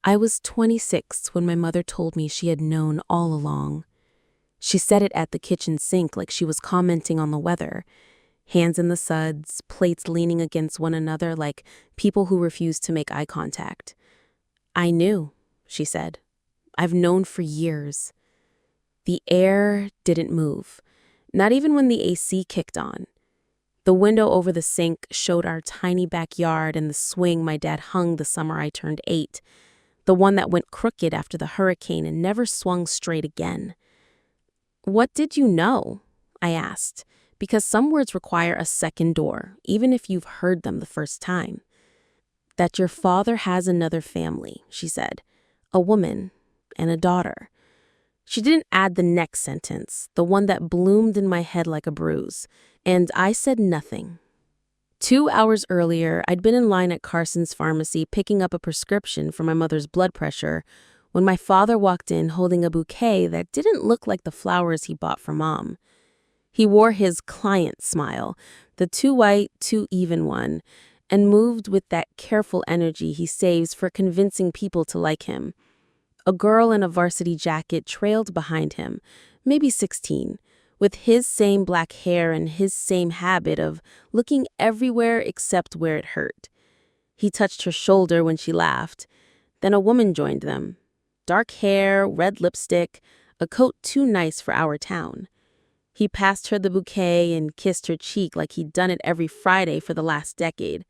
I was 26 when my mother told me she had known all along. She said it at the kitchen sink like she was commenting on the weather. Hands in the suds, plates leaning against one another like people who refuse to make eye contact. I knew, she said. I've known for years. The air didn't move, not even when the AC kicked on. The window over the sink showed our tiny backyard and the swing my dad hung the summer I turned 8, the one that went crooked after the hurricane and never swung straight again. What did you know? I asked, because some words require a second door, even if you've heard them the first time. That your father has another family, she said, a woman and a daughter. She didn't add the next sentence, the one that bloomed in my head like a bruise, and I said nothing. 2 hours earlier, I'd been in line at Carson's pharmacy picking up a prescription for my mother's blood pressure when my father walked in holding a bouquet that didn't look like the flowers he bought for Mom. He wore his client smile, the too white, too even one, and moved with that careful energy he saves for convincing people to like him. A girl in a varsity jacket trailed behind him, maybe 16, with his same black hair and his same habit of looking everywhere except where it hurt. He touched her shoulder when she laughed. Then a woman joined them. Dark hair, red lipstick, a coat too nice for our town. He passed her the bouquet and kissed her cheek like he'd done it every Friday for the last decade.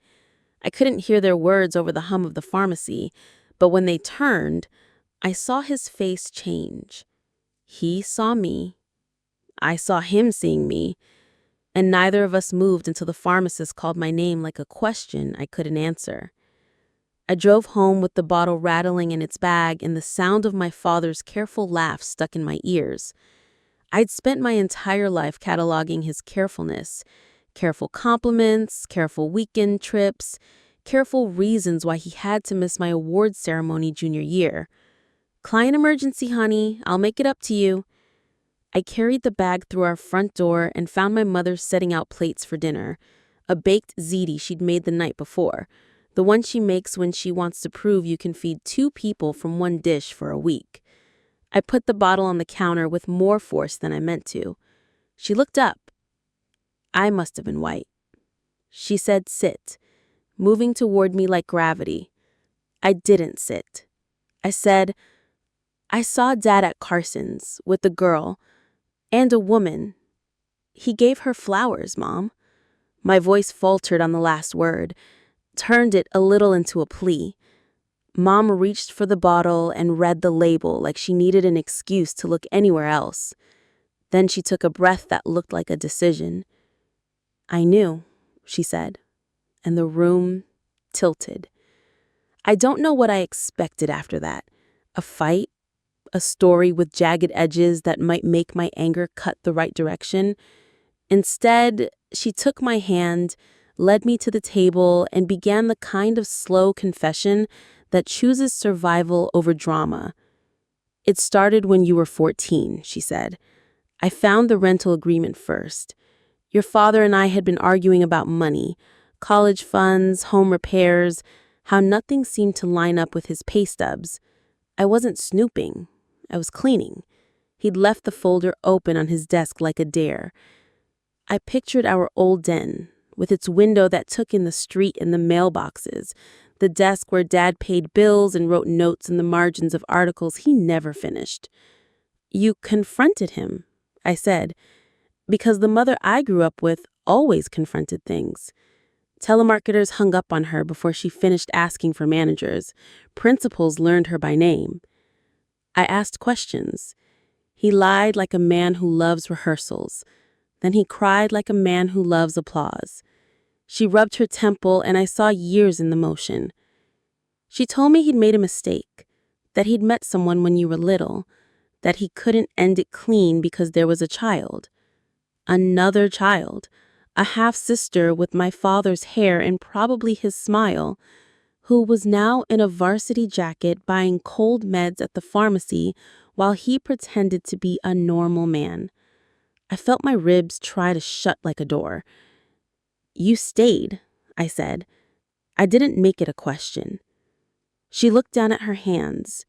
I couldn't hear their words over the hum of the pharmacy, but when they turned, I saw his face change. He saw me. I saw him seeing me, and neither of us moved until the pharmacist called my name like a question I couldn't answer. I drove home with the bottle rattling in its bag and the sound of my father's careful laugh stuck in my ears. I'd spent my entire life cataloging his carefulness, careful compliments, careful weekend trips, careful reasons why he had to miss my awards ceremony junior year. Client emergency, honey. I'll make it up to you. I carried the bag through our front door and found my mother setting out plates for dinner, a baked ziti she'd made the night before, the one she makes when she wants to prove you can feed 2 people from one dish for a week. I put the bottle on the counter with more force than I meant to. She looked up. I must have been white. She said, "Sit," moving toward me like gravity. I didn't sit. I said, "I saw Dad at Carson's with a girl and a woman. He gave her flowers, Mom." My voice faltered on the last word, turned it a little into a plea. Mom reached for the bottle and read the label like she needed an excuse to look anywhere else. Then she took a breath that looked like a decision. "I knew," she said, and the room tilted. I don't know what I expected after that. A fight? A story with jagged edges that might make my anger cut the right direction? Instead, she took my hand, led me to the table, and began the kind of slow confession that chooses survival over drama. "It started when you were 14, she said. "I found the rental agreement first. Your father and I had been arguing about money, college funds, home repairs, how nothing seemed to line up with his pay stubs. I wasn't snooping. I was cleaning." He'd left the folder open on his desk like a dare. I pictured our old den, with its window that took in the street and the mailboxes, the desk where Dad paid bills and wrote notes in the margins of articles he never finished. "You confronted him," I said, because the mother I grew up with always confronted things. Telemarketers hung up on her before she finished asking for managers. Principals learned her by name. I asked questions. He lied like a man who loves rehearsals. Then he cried like a man who loves applause. She rubbed her temple, and I saw years in the motion. She told me he'd made a mistake, that he'd met someone when you were little, that he couldn't end it clean because there was a child. Another child, a half-sister with my father's hair and probably his smile, who was now in a varsity jacket buying cold meds at the pharmacy while he pretended to be a normal man. I felt my ribs try to shut like a door. "You stayed," I said. I didn't make it a question. She looked down at her hands.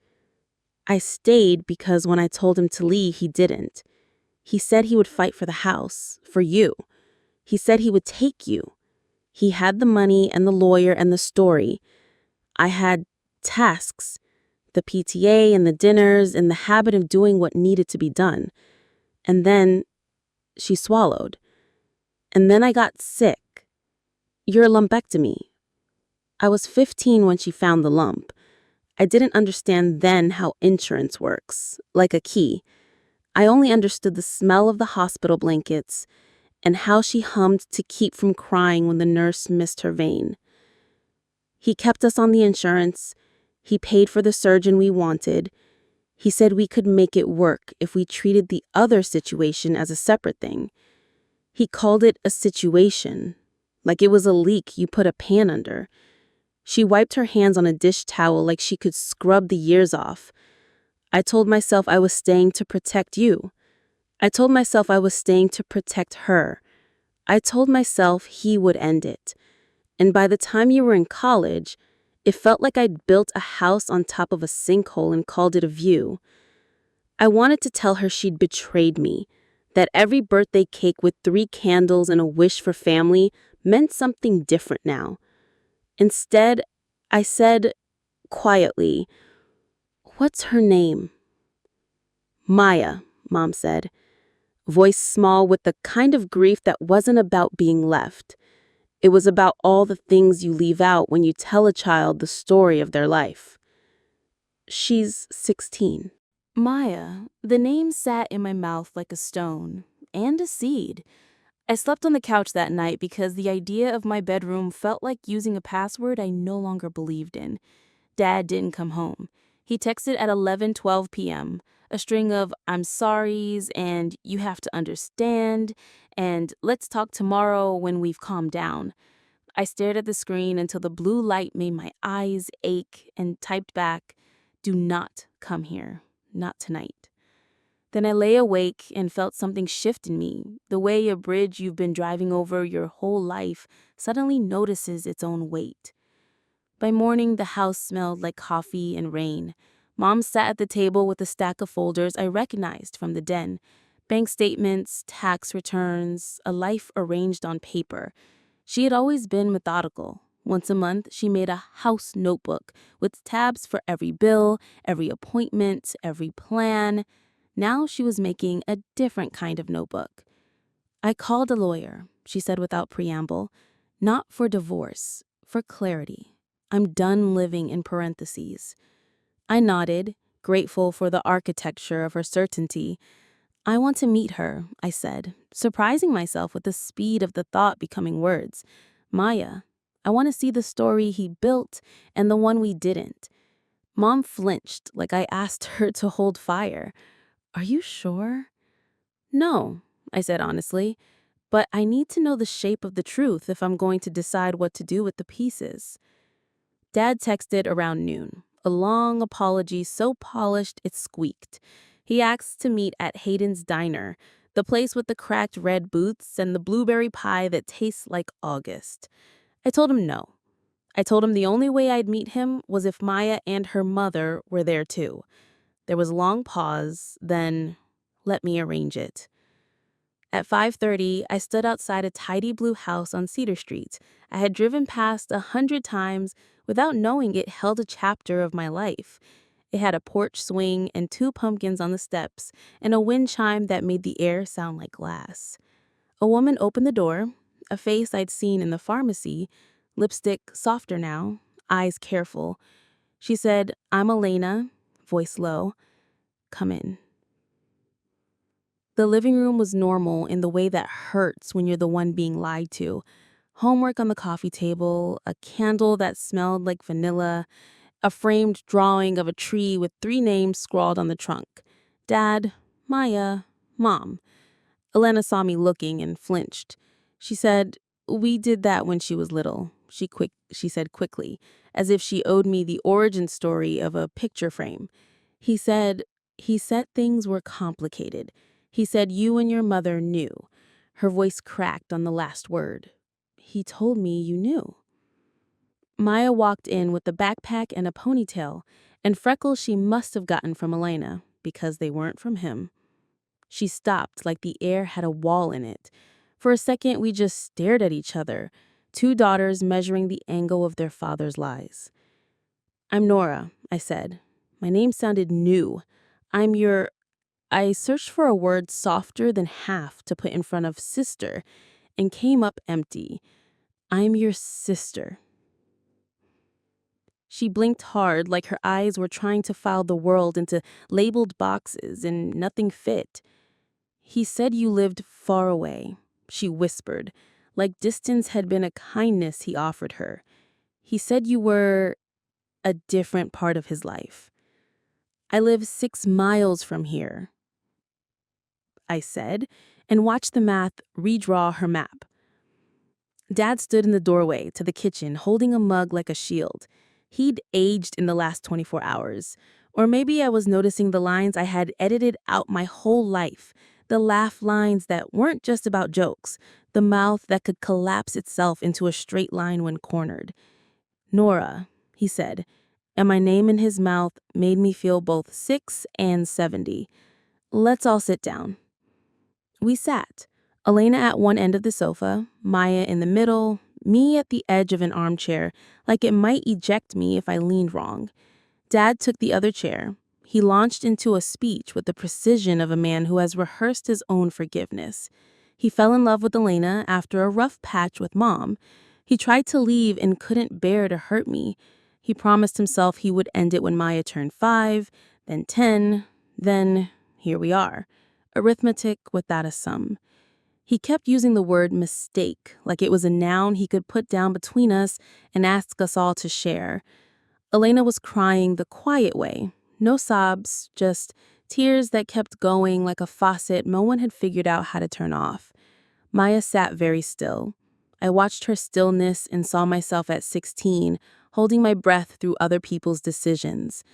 I stayed because when I told him to leave, he didn't. He said he would fight for the house, for you. He said he would take you. He had the money and the lawyer and the story. I had tasks, the PTA and the dinners and the habit of doing what needed to be done. And then she swallowed. And then I got sick. Your lumpectomy. I was 15 when she found the lump. I didn't understand then how insurance works, like a key. I only understood the smell of the hospital blankets and how she hummed to keep from crying when the nurse missed her vein. He kept us on the insurance. He paid for the surgeon we wanted. He said we could make it work if we treated the other situation as a separate thing. He called it a situation, like it was a leak you put a pan under. She wiped her hands on a dish towel like she could scrub the years off. I told myself I was staying to protect you. I told myself I was staying to protect her. I told myself he would end it. And by the time you were in college, it felt like I'd built a house on top of a sinkhole and called it a view. I wanted to tell her she'd betrayed me, that every birthday cake with 3 candles and a wish for family meant something different now. Instead, I said, quietly, "What's her name?" "Maya," Mom said, voice small with the kind of grief that wasn't about being left. It was about all the things you leave out when you tell a child the story of their life. "She's 16. Maya, the name sat in my mouth like a stone and a seed. I slept on the couch that night because the idea of my bedroom felt like using a password I no longer believed in. Dad didn't come home. He texted at 11:12 p.m., a string of "I'm sorries" and "you have to understand" and "let's talk tomorrow when we've calmed down." I stared at the screen until the blue light made my eyes ache and typed back, "Do not come here. Not tonight." Then I lay awake and felt something shift in me, the way a bridge you've been driving over your whole life suddenly notices its own weight. By morning, the house smelled like coffee and rain. Mom sat at the table with a stack of folders I recognized from the den. Bank statements, tax returns, a life arranged on paper. She had always been methodical. Once a month, she made a house notebook with tabs for every bill, every appointment, every plan. Now she was making a different kind of notebook. "I called a lawyer," she said without preamble. "Not for divorce, for clarity. I'm done living in parentheses." I nodded, grateful for the architecture of her certainty. "I want to meet her," I said, surprising myself with the speed of the thought becoming words. "Maya, I want to see the story he built and the one we didn't." Mom flinched like I asked her to hold fire. "Are you sure?" "No," I said honestly, "but I need to know the shape of the truth if I'm going to decide what to do with the pieces." Dad texted around noon, a long apology so polished it squeaked. He asked to meet at Hayden's Diner, the place with the cracked red booths and the blueberry pie that tastes like August. I told him no. I told him the only way I'd meet him was if Maya and her mother were there too. There was a long pause, then, "Let me arrange it." At 5:30, I stood outside a tidy blue house on Cedar Street. I had driven past 100 times without knowing it held a chapter of my life. It had a porch swing and 2 pumpkins on the steps and a wind chime that made the air sound like glass. A woman opened the door, a face I'd seen in the pharmacy, lipstick softer now, eyes careful. She said, "I'm Elena," voice low. "Come in." The living room was normal in the way that hurts when you're the one being lied to. Homework on the coffee table, a candle that smelled like vanilla, a framed drawing of a tree with 3 names scrawled on the trunk. Dad, Maya, Mom. Elena saw me looking and flinched. She said, "We did that when she was little," she said quickly, as if she owed me the origin story of a picture frame. He said things were complicated. He said you and your mother knew." Her voice cracked on the last word. "He told me you knew." Maya walked in with a backpack and a ponytail, and freckles she must have gotten from Elena, because they weren't from him. She stopped like the air had a wall in it. For a second, we just stared at each other, two daughters measuring the angle of their father's lies. "I'm Nora," I said. My name sounded new. I'm your... I searched for a word softer than half to put in front of sister and came up empty. "I'm your sister." She blinked hard, like her eyes were trying to file the world into labeled boxes, and nothing fit. "He said you lived far away," she whispered, like distance had been a kindness he offered her. "He said you were a different part of his life." "I live 6 miles from here," I said, and watched the math redraw her map. Dad stood in the doorway to the kitchen, holding a mug like a shield. He'd aged in the last 24 hours. Or maybe I was noticing the lines I had edited out my whole life, the laugh lines that weren't just about jokes, the mouth that could collapse itself into a straight line when cornered. "Nora," he said, and my name in his mouth made me feel both 6 and 70. "Let's all sit down." We sat, Elena at one end of the sofa, Maya in the middle, me at the edge of an armchair, like it might eject me if I leaned wrong. Dad took the other chair. He launched into a speech with the precision of a man who has rehearsed his own forgiveness. He fell in love with Elena after a rough patch with Mom. He tried to leave and couldn't bear to hurt me. He promised himself he would end it when Maya turned 5, then 10, then here we are. Arithmetic without a sum. He kept using the word mistake, like it was a noun he could put down between us and ask us all to share. Elena was crying the quiet way. No sobs, just tears that kept going like a faucet no one had figured out how to turn off. Maya sat very still. I watched her stillness and saw myself at 16, holding my breath through other people's decisions.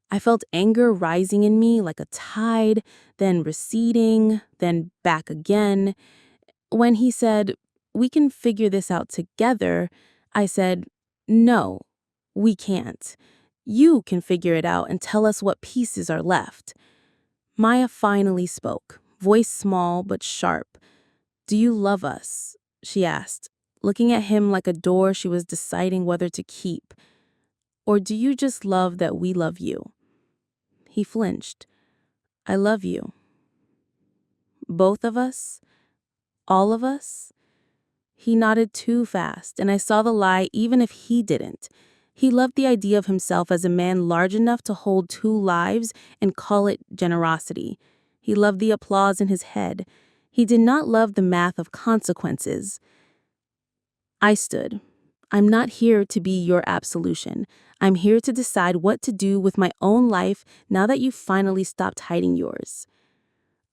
I felt anger rising in me like a tide, then receding, then back again. When he said, "We can figure this out together," I said, "No, we can't. You can figure it out and tell us what pieces are left." Maya finally spoke, voice small but sharp. "Do you love us?" she asked, looking at him like a door she was deciding whether to keep. "Or do you just love that we love you?" He flinched. "I love you." "Both of us? All of us?" He nodded too fast, and I saw the lie even if he didn't. He loved the idea of himself as a man large enough to hold 2 lives and call it generosity. He loved the applause in his head. He did not love the math of consequences. I stood. "I'm not here to be your absolution. I'm here to decide what to do with my own life now that you've finally stopped hiding yours."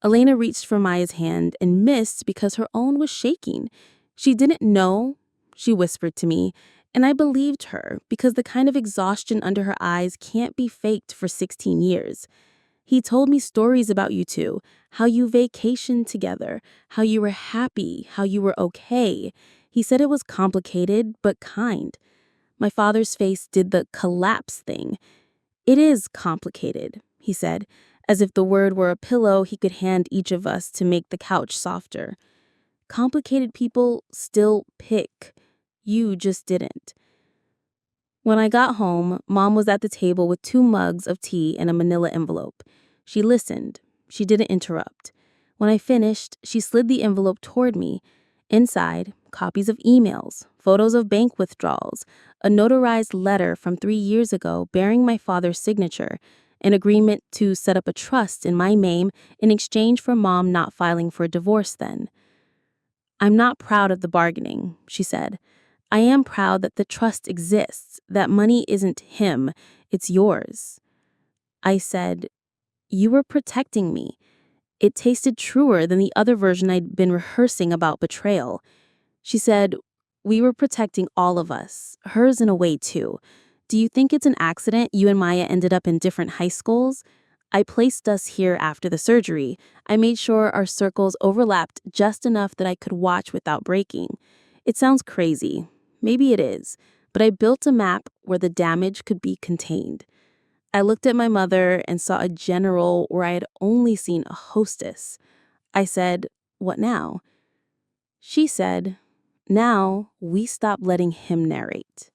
Elena reached for Maya's hand and missed because her own was shaking. "She didn't know," she whispered to me, and I believed her because the kind of exhaustion under her eyes can't be faked for 16 years. "He told me stories about you two, how you vacationed together, how you were happy, how you were okay. He said it was complicated but kind." My father's face did the collapse thing. "It is complicated," he said, as if the word were a pillow he could hand each of us to make the couch softer. "Complicated people still pick. You just didn't." When I got home, Mom was at the table with 2 mugs of tea and a manila envelope. She listened. She didn't interrupt. When I finished, she slid the envelope toward me. Inside, copies of emails, photos of bank withdrawals, a notarized letter from 3 years ago bearing my father's signature, an agreement to set up a trust in my name in exchange for Mom not filing for a divorce then. "I'm not proud of the bargaining," she said. "I am proud that the trust exists, that money isn't him, it's yours." I said, "You were protecting me." It tasted truer than the other version I'd been rehearsing about betrayal. She said, "We were protecting all of us, hers in a way too. Do you think it's an accident you and Maya ended up in different high schools? I placed us here after the surgery. I made sure our circles overlapped just enough that I could watch without breaking. It sounds crazy. Maybe it is. but I built a map where the damage could be contained. I looked at my mother and saw a general where I had only seen a hostess. I said, "What now?" She said, "Now we stop letting him narrate."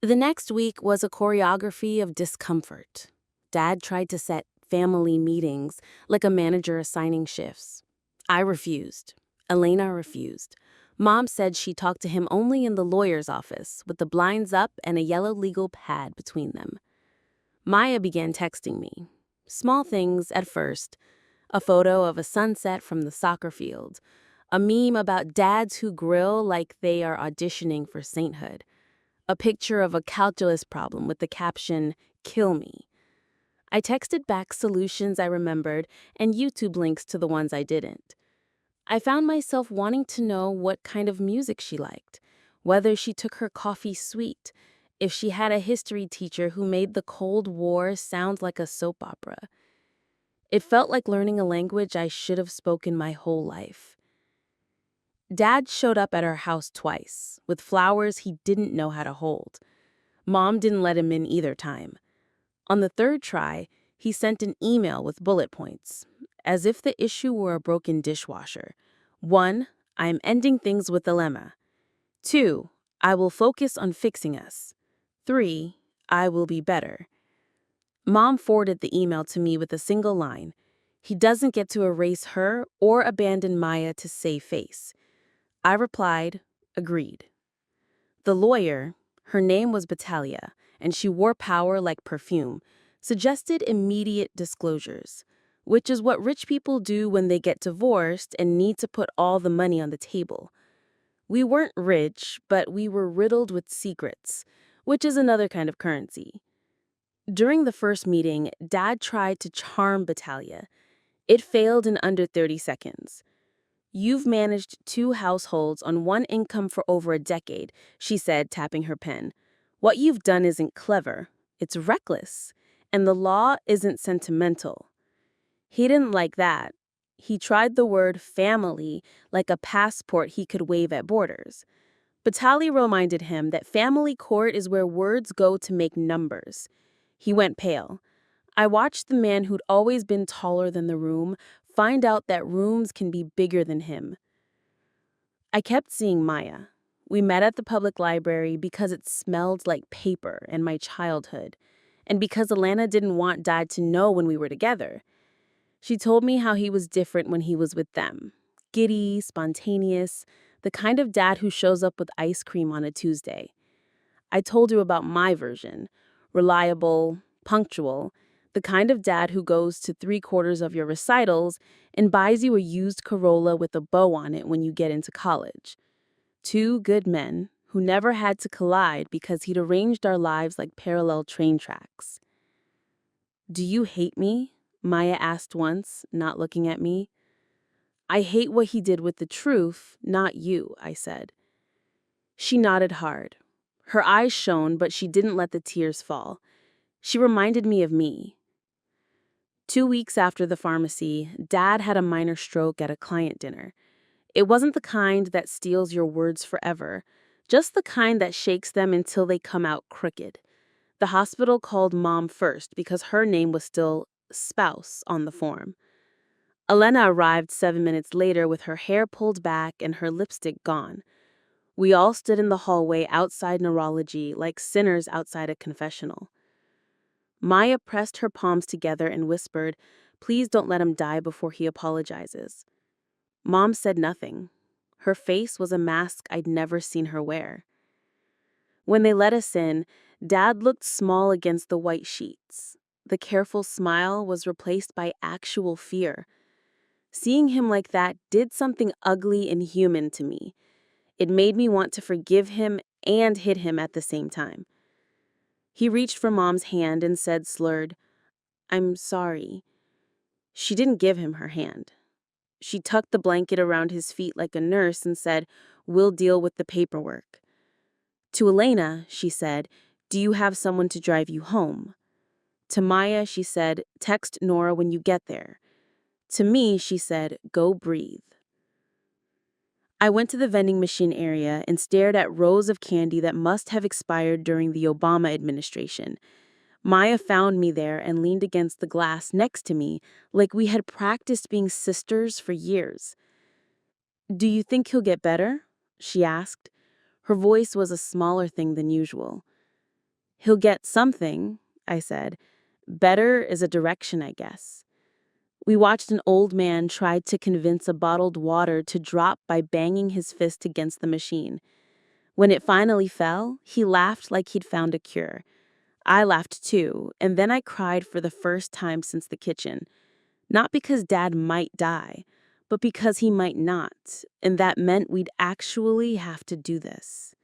The next week was a choreography of discomfort. Dad tried to set family meetings like a manager assigning shifts. I refused. Elena refused. Mom said she talked to him only in the lawyer's office with the blinds up and a yellow legal pad between them. Maya began texting me. Small things at first. A photo of a sunset from the soccer field. A meme about dads who grill like they are auditioning for sainthood. A picture of a calculus problem with the caption, "Kill me." I texted back solutions I remembered and YouTube links to the ones I didn't. I found myself wanting to know what kind of music she liked, whether she took her coffee sweet, if she had a history teacher who made the Cold War sound like a soap opera. It felt like learning a language I should have spoken my whole life. Dad showed up at our house twice, with flowers he didn't know how to hold. Mom didn't let him in either time. On the third try, he sent an email with bullet points, as if the issue were a broken dishwasher. 1. I am ending things with Dilemma. 2. I will focus on fixing us. 3. I will be better. Mom forwarded the email to me with a single line. He doesn't get to erase her or abandon Maya to save face. I replied, agreed. The lawyer, her name was Betrayal, and she wore power like perfume, suggested immediate disclosures, which is what rich people do when they get divorced and need to put all the money on the table. We weren't rich, but we were riddled with secrets, which is another kind of currency. During the first meeting, Dad tried to charm Betrayal. It failed in under 30 seconds. "You've managed 2 households on 1 income for over a decade," she said, tapping her pen. "What you've done isn't clever, it's reckless, and the law isn't sentimental." He didn't like that. He tried the word family like a passport he could wave at borders. Batali reminded him that family court is where words go to make numbers. He went pale. I watched the man who'd always been taller than the room find out that rooms can be bigger than him. I kept seeing Maya. We met at the public library because it smelled like paper and my childhood, and because Alana didn't want Dad to know when we were together. She told me how he was different when he was with them. Giddy, spontaneous, the kind of dad who shows up with ice cream on a Tuesday. I told her about my version. Reliable, punctual, the kind of dad who goes to 3/4 of your recitals and buys you a used Corolla with a bow on it when you get into college. 2 good men who never had to collide because he'd arranged our lives like parallel train tracks. "Do you hate me?" Maya asked once, not looking at me. "I hate what he did with the truth, not you," I said. She nodded hard. Her eyes shone, but she didn't let the tears fall. She reminded me of me. 2 weeks after the pharmacy, Dad had a minor stroke at a client dinner. It wasn't the kind that steals your words forever, just the kind that shakes them until they come out crooked. The hospital called Mom first because her name was still spouse on the form. Elena arrived 7 minutes later with her hair pulled back and her lipstick gone. We all stood in the hallway outside neurology like sinners outside a confessional. Maya pressed her palms together and whispered, "Please don't let him die before he apologizes." Mom said nothing. Her face was a mask I'd never seen her wear. When they let us in, Dad looked small against the white sheets. The careful smile was replaced by actual fear. Seeing him like that did something ugly and human to me. It made me want to forgive him and hit him at the same time. He reached for Mom's hand and said slurred, "I'm sorry." She didn't give him her hand. She tucked the blanket around his feet like a nurse and said, "We'll deal with the paperwork." To Elena, she said, "Do you have someone to drive you home?" To Maya, she said, "Text Nora when you get there." To me, she said, "Go breathe." I went to the vending machine area and stared at rows of candy that must have expired during the Obama administration. Maya found me there and leaned against the glass next to me like we had practiced being sisters for years. "Do you think he'll get better?" she asked. Her voice was a smaller thing than usual. "He'll get something," I said. "Better is a direction, I guess." We watched an old man try to convince a bottled water to drop by banging his fist against the machine. When it finally fell, he laughed like he'd found a cure. I laughed too, and then I cried for the first time since the kitchen. Not because Dad might die, but because he might not, and that meant we'd actually have to do this.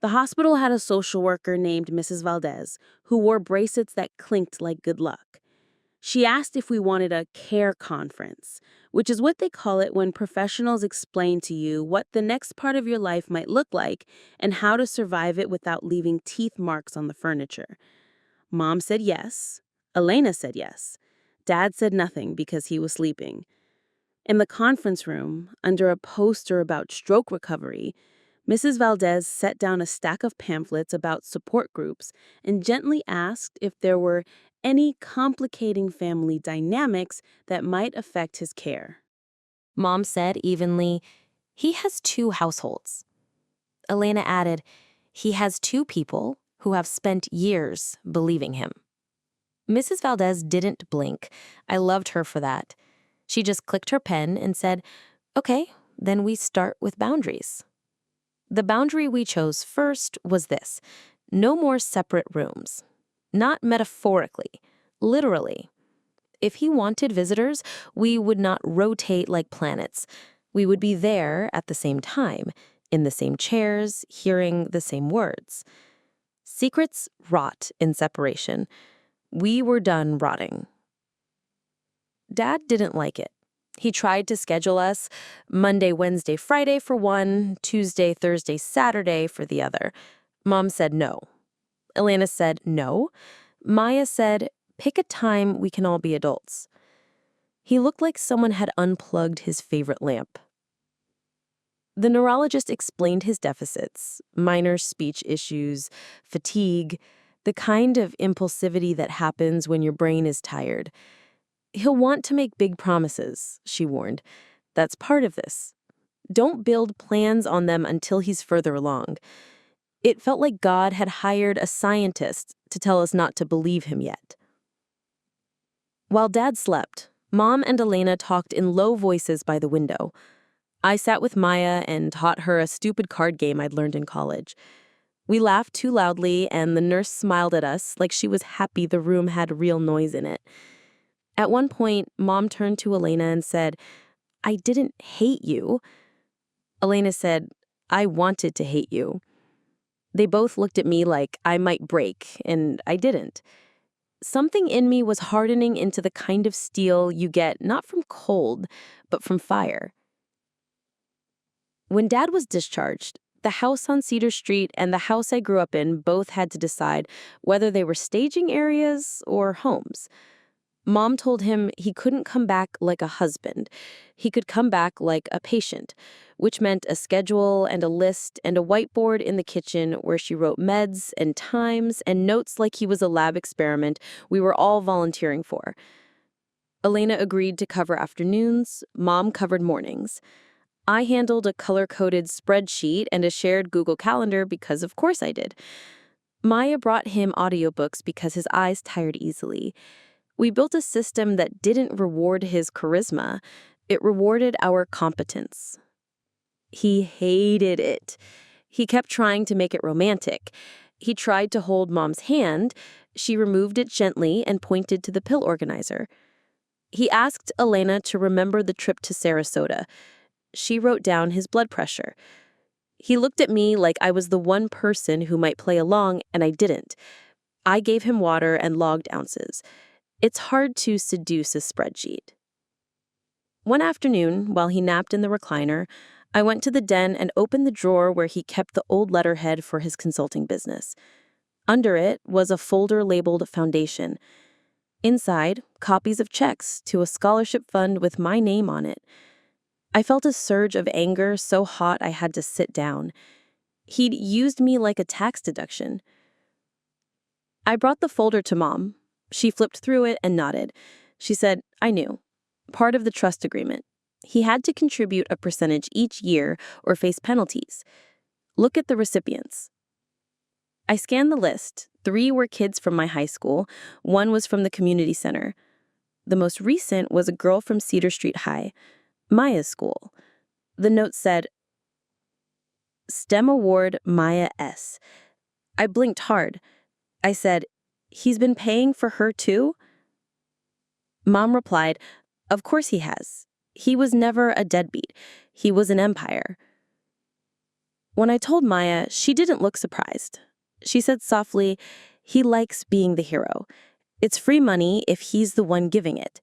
The hospital had a social worker named Mrs. Valdez who wore bracelets that clinked like good luck. She asked if we wanted a care conference, which is what they call it when professionals explain to you what the next part of your life might look like and how to survive it without leaving teeth marks on the furniture. Mom said yes. Elena said yes. Dad said nothing because he was sleeping. In the conference room, under a poster about stroke recovery, Mrs. Valdez set down a stack of pamphlets about support groups and gently asked if there were any complicating family dynamics that might affect his care. Mom said evenly, "He has 2 households." Elena added, "He has 2 people who have spent years believing him." Mrs. Valdez didn't blink. I loved her for that. She just clicked her pen and said, "Okay, then we start with boundaries." The boundary we chose first was this: no more separate rooms. Not metaphorically, literally. If he wanted visitors, we would not rotate like planets. We would be there at the same time, in the same chairs, hearing the same words. Secrets rot in separation. We were done rotting. Dad didn't like it. He tried to schedule us Monday, Wednesday, Friday for one, Tuesday, Thursday, Saturday for the other. Mom said no. Elena said no. Maya said, "Pick a time we can all be adults." He looked like someone had unplugged his favorite lamp. The neurologist explained his deficits, minor speech issues, fatigue, the kind of impulsivity that happens when your brain is tired. "He'll want to make big promises," she warned. "That's part of this. Don't build plans on them until he's further along." It felt like God had hired a scientist to tell us not to believe him yet. While Dad slept, Mom and Elena talked in low voices by the window. I sat with Maya and taught her a stupid card game I'd learned in college. We laughed too loudly, and the nurse smiled at us like she was happy the room had real noise in it. At one point, Mom turned to Elena and said, "I didn't hate you." Elena said, "I wanted to hate you." They both looked at me like I might break, and I didn't. Something in me was hardening into the kind of steel you get not from cold, but from fire. When Dad was discharged, the house on Cedar Street and the house I grew up in both had to decide whether they were staging areas or homes. Mom told him he couldn't come back like a husband. He could come back like a patient, which meant a schedule and a list and a whiteboard in the kitchen where she wrote meds and times and notes like he was a lab experiment we were all volunteering for. Elena agreed to cover afternoons. Mom covered mornings. I handled a color-coded spreadsheet and a shared Google Calendar because of course I did. Maya brought him audiobooks because his eyes tired easily. We built a system that didn't reward his charisma. It rewarded our competence. He hated it. He kept trying to make it romantic. He tried to hold Mom's hand. She removed it gently and pointed to the pill organizer. He asked Elena to remember the trip to Sarasota. She wrote down his blood pressure. He looked at me like I was the one person who might play along, and I didn't. I gave him water and logged ounces. It's hard to seduce a spreadsheet. One afternoon, while he napped in the recliner, I went to the den and opened the drawer where he kept the old letterhead for his consulting business. Under it was a folder labeled Foundation. Inside, copies of checks to a scholarship fund with my name on it. I felt a surge of anger so hot I had to sit down. He'd used me like a tax deduction. I brought the folder to Mom. She flipped through it and nodded. She said, I knew. Part of the trust agreement. He had to contribute a percentage each year or face penalties. Look at the recipients. I scanned the list. 3 were kids from my high school. 1 was from the community center. The most recent was a girl from Cedar Street High, Maya's school. The note said, STEM Award Maya S. I blinked hard. I said, he's been paying for her too? Mom replied, of course he has. He was never a deadbeat. He was an empire. When I told Maya, she didn't look surprised. She said softly, he likes being the hero. It's free money if he's the one giving it.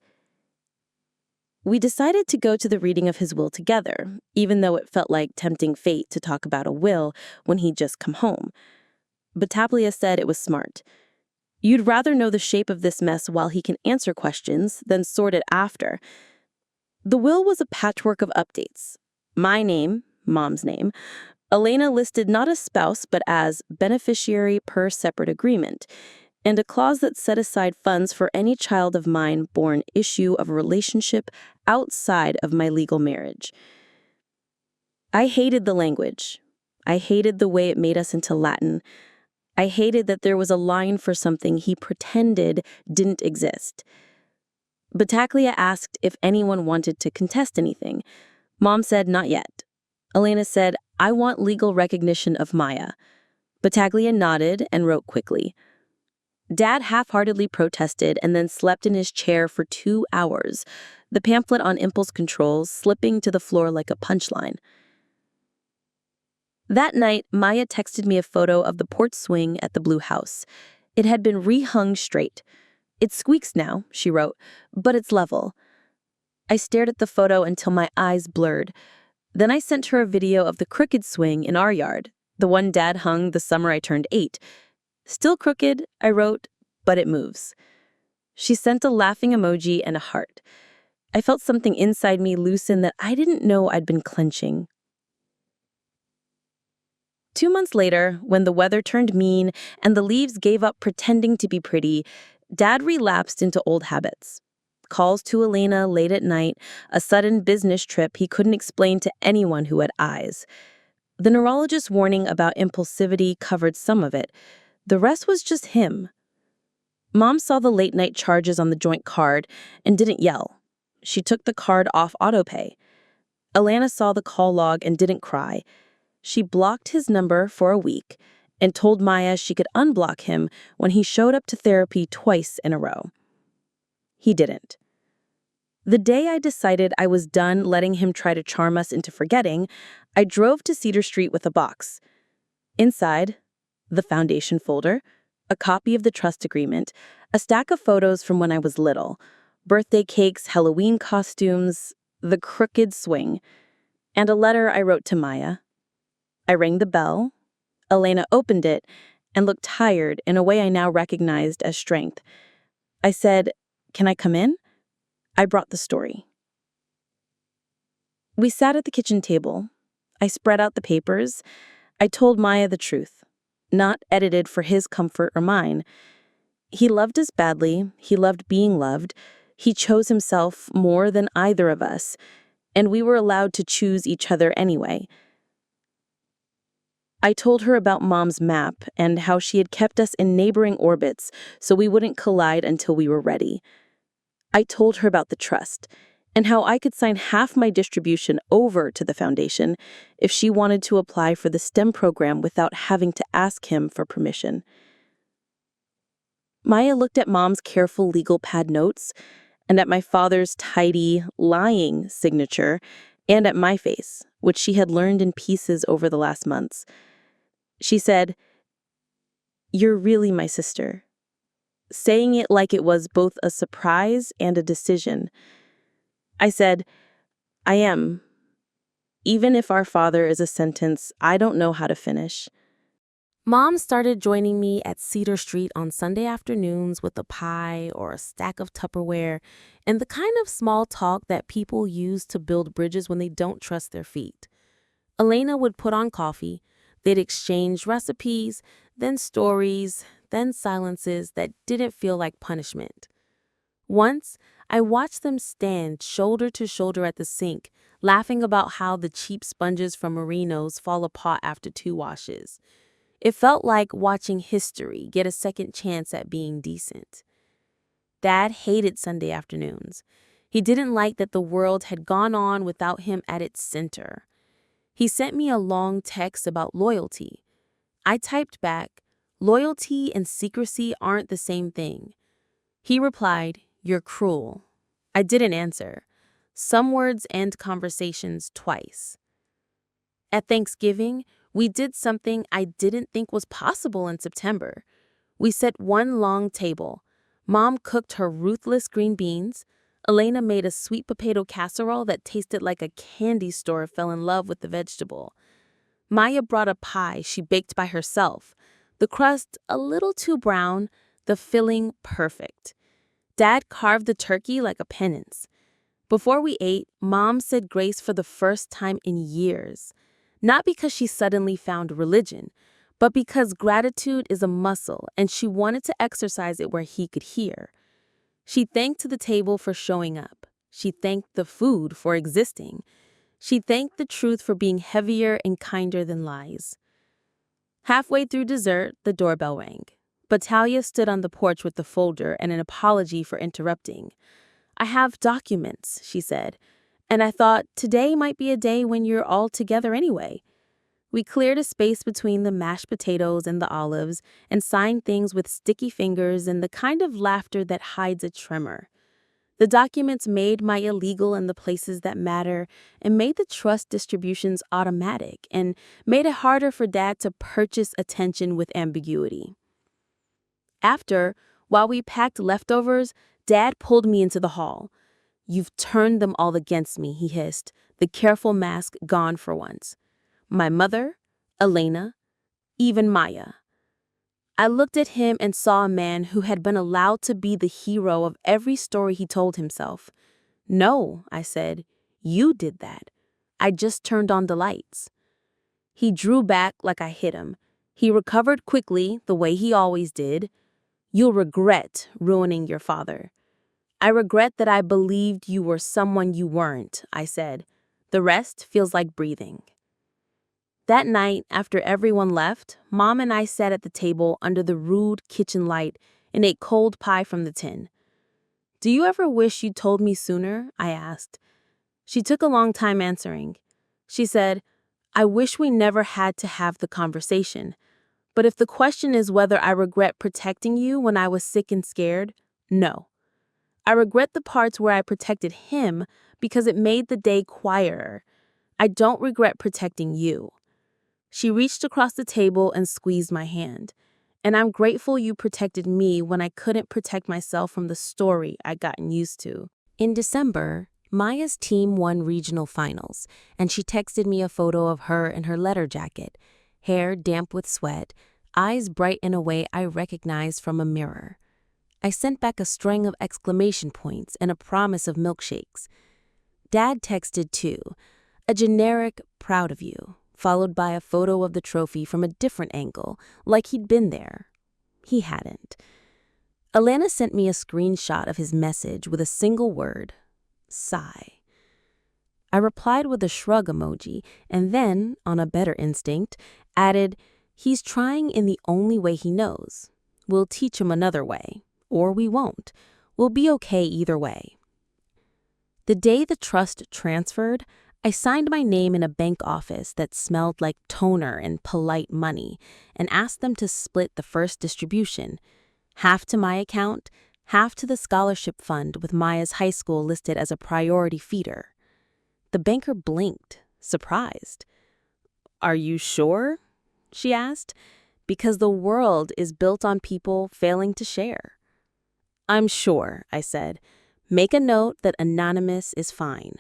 We decided to go to the reading of his will together, even though it felt like tempting fate to talk about a will when he'd just come home. But Taplia said it was smart. You'd rather know the shape of this mess while he can answer questions than sort it after. The will was a patchwork of updates. My name, Mom's name, Elena listed not as spouse but as beneficiary per separate agreement, and a clause that set aside funds for any child of mine born issue of a relationship outside of my legal marriage. I hated the language. I hated the way it made us into Latin. I hated that there was a line for something he pretended didn't exist. Battaglia asked if anyone wanted to contest anything. Mom said not yet. Elena said, I want legal recognition of Maya. Battaglia nodded and wrote quickly. Dad half-heartedly protested and then slept in his chair for 2 hours, the pamphlet on impulse controls slipping to the floor like a punchline. That night, Maya texted me a photo of the porch swing at the Blue House. It had been rehung straight. It squeaks now, she wrote, but it's level. I stared at the photo until my eyes blurred. Then I sent her a video of the crooked swing in our yard, the one Dad hung the summer I turned 8. Still crooked, I wrote, but it moves. She sent a laughing emoji and a heart. I felt something inside me loosen that I didn't know I'd been clenching. 2 months later, when the weather turned mean and the leaves gave up pretending to be pretty, Dad relapsed into old habits. Calls to Elena late at night, a sudden business trip he couldn't explain to anyone who had eyes. The neurologist's warning about impulsivity covered some of it. The rest was just him. Mom saw the late-night charges on the joint card and didn't yell. She took the card off autopay. Elena saw the call log and didn't cry. She blocked his number for a week and told Maya she could unblock him when he showed up to therapy twice in a row. He didn't. The day I decided I was done letting him try to charm us into forgetting, I drove to Cedar Street with a box. Inside, the foundation folder, a copy of the trust agreement, a stack of photos from when I was little, birthday cakes, Halloween costumes, the crooked swing, and a letter I wrote to Maya. I rang the bell. Elena opened it and looked tired in a way I now recognized as strength. I said, "Can I come in?" I brought the story. We sat at the kitchen table. I spread out the papers. I told Maya the truth, not edited for his comfort or mine. He loved us badly. He loved being loved. He chose himself more than either of us, and we were allowed to choose each other anyway. I told her about Mom's map and how she had kept us in neighboring orbits so we wouldn't collide until we were ready. I told her about the trust and how I could sign half my distribution over to the foundation if she wanted to apply for the STEM program without having to ask him for permission. Maya looked at Mom's careful legal pad notes and at my father's tidy, lying signature and at my face, which she had learned in pieces over the last months. She said, "You're really my sister," saying it like it was both a surprise and a decision. I said, "I am, even if our father is a sentence I don't know how to finish." Mom started joining me at Cedar Street on Sunday afternoons with a pie or a stack of Tupperware and the kind of small talk that people use to build bridges when they don't trust their feet. Elena would put on coffee, they'd exchange recipes, then stories, then silences that didn't feel like punishment. Once, I watched them stand shoulder to shoulder at the sink, laughing about how the cheap sponges from Merino's fall apart after 2 washes. It felt like watching history get a second chance at being decent. Dad hated Sunday afternoons. He didn't like that the world had gone on without him at its center. He sent me a long text about loyalty. I typed back, "Loyalty and secrecy aren't the same thing." He replied, "You're cruel." I didn't answer. Some words end conversations twice. At Thanksgiving, we did something I didn't think was possible in September. We set one long table. Mom cooked her ruthless green beans. Elena made a sweet potato casserole that tasted like a candy store fell in love with the vegetable. Maya brought a pie she baked by herself. The crust a little too brown, the filling perfect. Dad carved the turkey like a penance. Before we ate, Mom said grace for the first time in years. Not because she suddenly found religion, but because gratitude is a muscle and she wanted to exercise it where he could hear. She thanked the table for showing up. She thanked the food for existing. She thanked the truth for being heavier and kinder than lies. Halfway through dessert, the doorbell rang. Battaglia stood on the porch with the folder and an apology for interrupting. "I have documents," she said, "and I thought today might be a day when you're all together anyway." We cleared a space between the mashed potatoes and the olives and signed things with sticky fingers and the kind of laughter that hides a tremor. The documents made Maya legal in the places that matter and made the trust distributions automatic and made it harder for Dad to purchase attention with ambiguity. After, while we packed leftovers, Dad pulled me into the hall. "You've turned them all against me," he hissed, the careful mask gone for once. "My mother, Elena, even Maya." I looked at him and saw a man who had been allowed to be the hero of every story he told himself. "No," I said, "you did that. I just turned on the lights." He drew back like I hit him. He recovered quickly, the way he always did. "You'll regret ruining your father." "I regret that I believed you were someone you weren't," I said. "The rest feels like breathing." That night, after everyone left, Mom and I sat at the table under the rude kitchen light and ate cold pie from the tin. "Do you ever wish you'd told me sooner?" I asked. She took a long time answering. She said, "I wish we never had to have the conversation. But if the question is whether I regret protecting you when I was sick and scared, no. I regret the parts where I protected him because it made the day quieter. I don't regret protecting you." She reached across the table and squeezed my hand. "And I'm grateful you protected me when I couldn't protect myself from the story I'd gotten used to." In December, Maya's team won regional finals, and she texted me a photo of her in her letter jacket, hair damp with sweat, eyes bright in a way I recognized from a mirror. I sent back a string of exclamation points and a promise of milkshakes. Dad texted too, a generic "proud of you," followed by a photo of the trophy from a different angle, like he'd been there. He hadn't. Elena sent me a screenshot of his message with a single word, "sigh." I replied with a shrug emoji and then, on a better instinct, added, "He's trying in the only way he knows. We'll teach him another way. Or we won't. We'll be okay either way." The day the trust transferred, I signed my name in a bank office that smelled like toner and polite money and asked them to split the first distribution, half to my account, half to the scholarship fund with Maya's high school listed as a priority feeder. The banker blinked, surprised. "Are you sure?" she asked. "Because the world is built on people failing to share." "I'm sure," I said. "Make a note that anonymous is fine."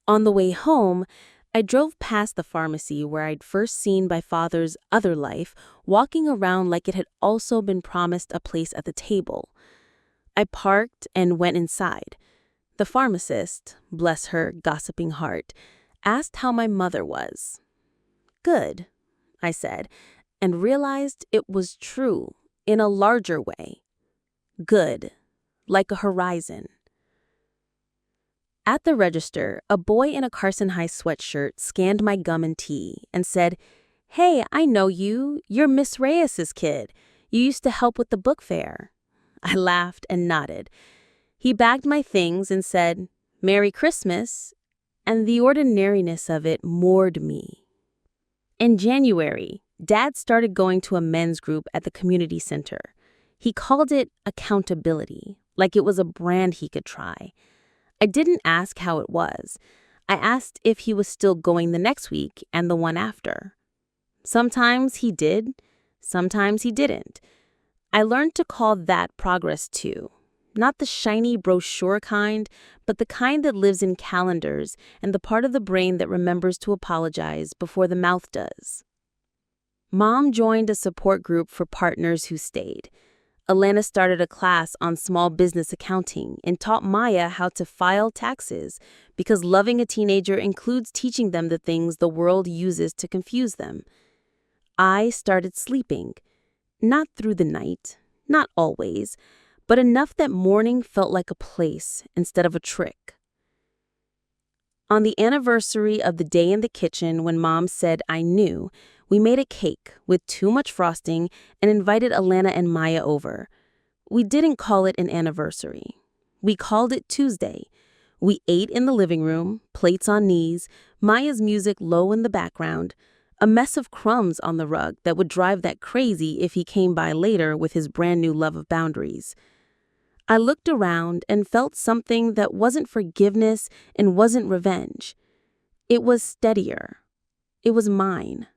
On the way home, I drove past the pharmacy where I'd first seen my father's other life, walking around like it had also been promised a place at the table. I parked and went inside. The pharmacist, bless her gossiping heart, asked how my mother was. Good, I said, and realized it was true in a larger way. Good, like a horizon. At the register, a boy in a Carson High sweatshirt scanned my gum and tea and said, "Hey, I know you. You're Miss Reyes's kid. You used to help with the book fair." I laughed and nodded. He bagged my things and said, "Merry Christmas," and the ordinariness of it moored me. In January, Dad started going to a men's group at the community center. He called it accountability, like it was a brand he could try. I didn't ask how it was. I asked if he was still going the next week and the one after. Sometimes he did, sometimes he didn't. I learned to call that progress too. Not the shiny brochure kind, but the kind that lives in calendars and the part of the brain that remembers to apologize before the mouth does. Mom joined a support group for partners who stayed. Alana started a class on small business accounting and taught Maya how to file taxes because loving a teenager includes teaching them the things the world uses to confuse them. I started sleeping. Not through the night, not always, but enough that morning felt like a place instead of a trick. On the anniversary of the day in the kitchen when Mom said I knew, we made a cake with too much frosting and invited Alana and Maya over. We didn't call it an anniversary. We called it Tuesday. We ate in the living room, plates on knees, Maya's music low in the background, a mess of crumbs on the rug that would drive that crazy if he came by later with his brand new love of boundaries. I looked around and felt something that wasn't forgiveness and wasn't revenge. It was steadier. It was mine.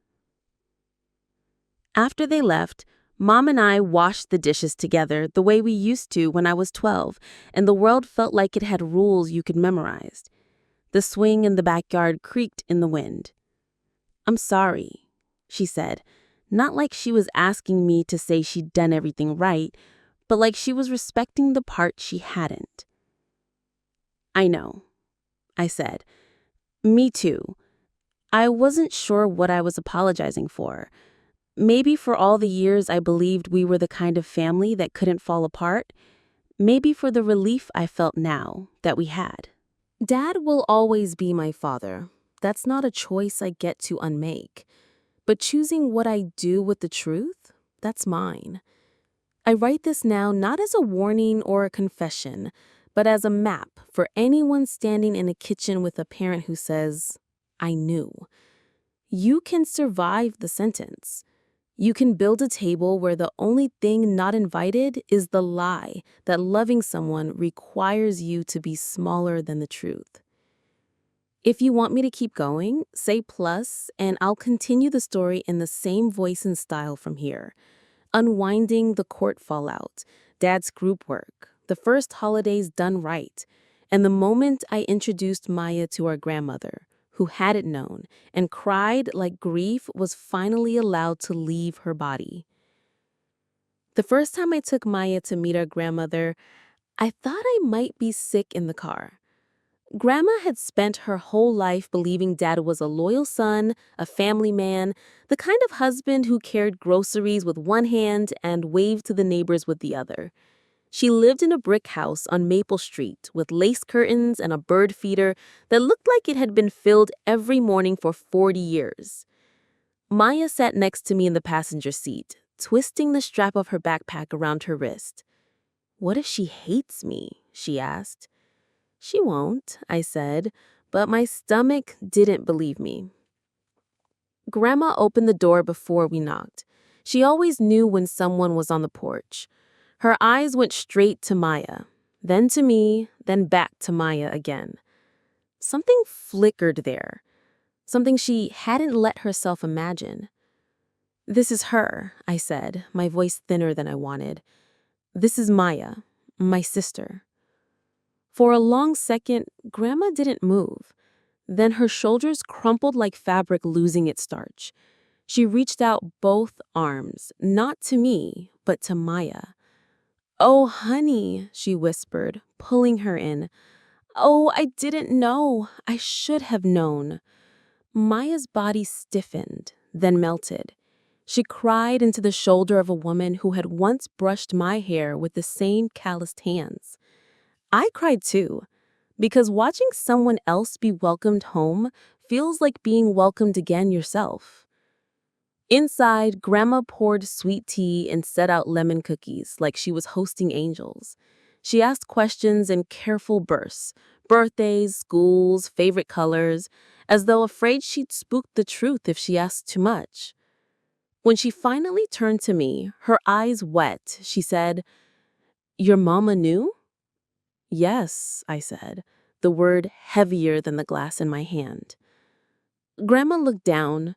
After they left, Mom and I washed the dishes together the way we used to when I was 12, and the world felt like it had rules you could memorize. The swing in the backyard creaked in the wind. "I'm sorry," she said, not like she was asking me to say she'd done everything right, but like she was respecting the part she hadn't. "I know," I said. "Me too. I wasn't sure what I was apologizing for. Maybe for all the years I believed we were the kind of family that couldn't fall apart. Maybe for the relief I felt now that we had." Dad will always be my father. That's not a choice I get to unmake. But choosing what I do with the truth, that's mine. I write this now not as a warning or a confession, but as a map for anyone standing in a kitchen with a parent who says, "I knew." You can survive the sentence. You can build a table where the only thing not invited is the lie that loving someone requires you to be smaller than the truth. If you want me to keep going, say plus, and I'll continue the story in the same voice and style from here. Unwinding the court fallout, Dad's group work, the first holidays done right, and the moment I introduced Maya to our grandmother, who hadn't known, and cried like grief was finally allowed to leave her body. The first time I took Maya to meet our grandmother, I thought I might be sick in the car. Grandma had spent her whole life believing Dad was a loyal son, a family man, the kind of husband who carried groceries with one hand and waved to the neighbors with the other. She lived in a brick house on Maple Street with lace curtains and a bird feeder that looked like it had been filled every morning for 40 years. Maya sat next to me in the passenger seat, twisting the strap of her backpack around her wrist. "What if she hates me?" she asked. "She won't," I said, but my stomach didn't believe me. Grandma opened the door before we knocked. She always knew when someone was on the porch. Her eyes went straight to Maya, then to me, then back to Maya again. Something flickered there, something she hadn't let herself imagine. "This is her," I said, my voice thinner than I wanted. "This is Maya, my sister." For a long second, Grandma didn't move. Then her shoulders crumpled like fabric losing its starch. She reached out both arms, not to me, but to Maya. "Oh, honey," she whispered, pulling her in. "Oh, I didn't know. I should have known." Maya's body stiffened, then melted. She cried into the shoulder of a woman who had once brushed my hair with the same calloused hands. I cried too, because watching someone else be welcomed home feels like being welcomed again yourself. Inside, Grandma poured sweet tea and set out lemon cookies like she was hosting angels. She asked questions in careful bursts, birthdays, schools, favorite colors, as though afraid she'd spook the truth if she asked too much. When she finally turned to me, her eyes wet, she said, "Your mama knew?" "Yes," I said, the word heavier than the glass in my hand. Grandma looked down.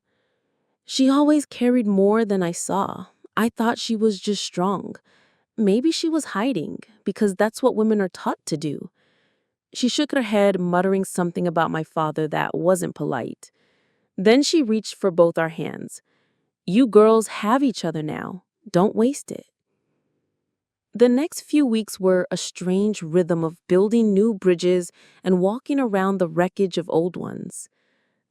"She always carried more than I saw. I thought she was just strong. Maybe she was hiding, because that's what women are taught to do." She shook her head, muttering something about my father that wasn't polite. Then she reached for both our hands. "You girls have each other now. Don't waste it." The next few weeks were a strange rhythm of building new bridges and walking around the wreckage of old ones.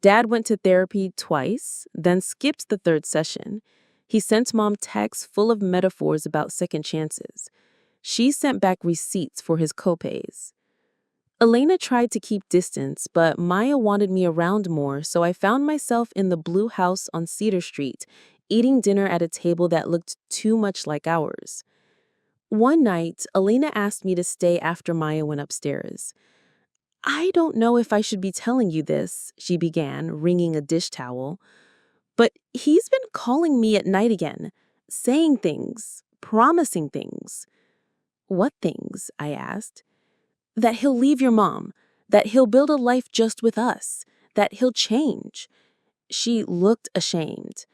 Dad went to therapy twice, then skipped the third session. He sent Mom texts full of metaphors about second chances. She sent back receipts for his copays. Elena tried to keep distance, but Maya wanted me around more, so I found myself in the blue house on Cedar Street, eating dinner at a table that looked too much like ours. One night, Elena asked me to stay after Maya went upstairs. "I don't know if I should be telling you this," she began, wringing a dish towel, "but he's been calling me at night again, saying things, promising things." "What things?" I asked. "That he'll leave your mom, that he'll build a life just with us, that he'll change." She looked ashamed.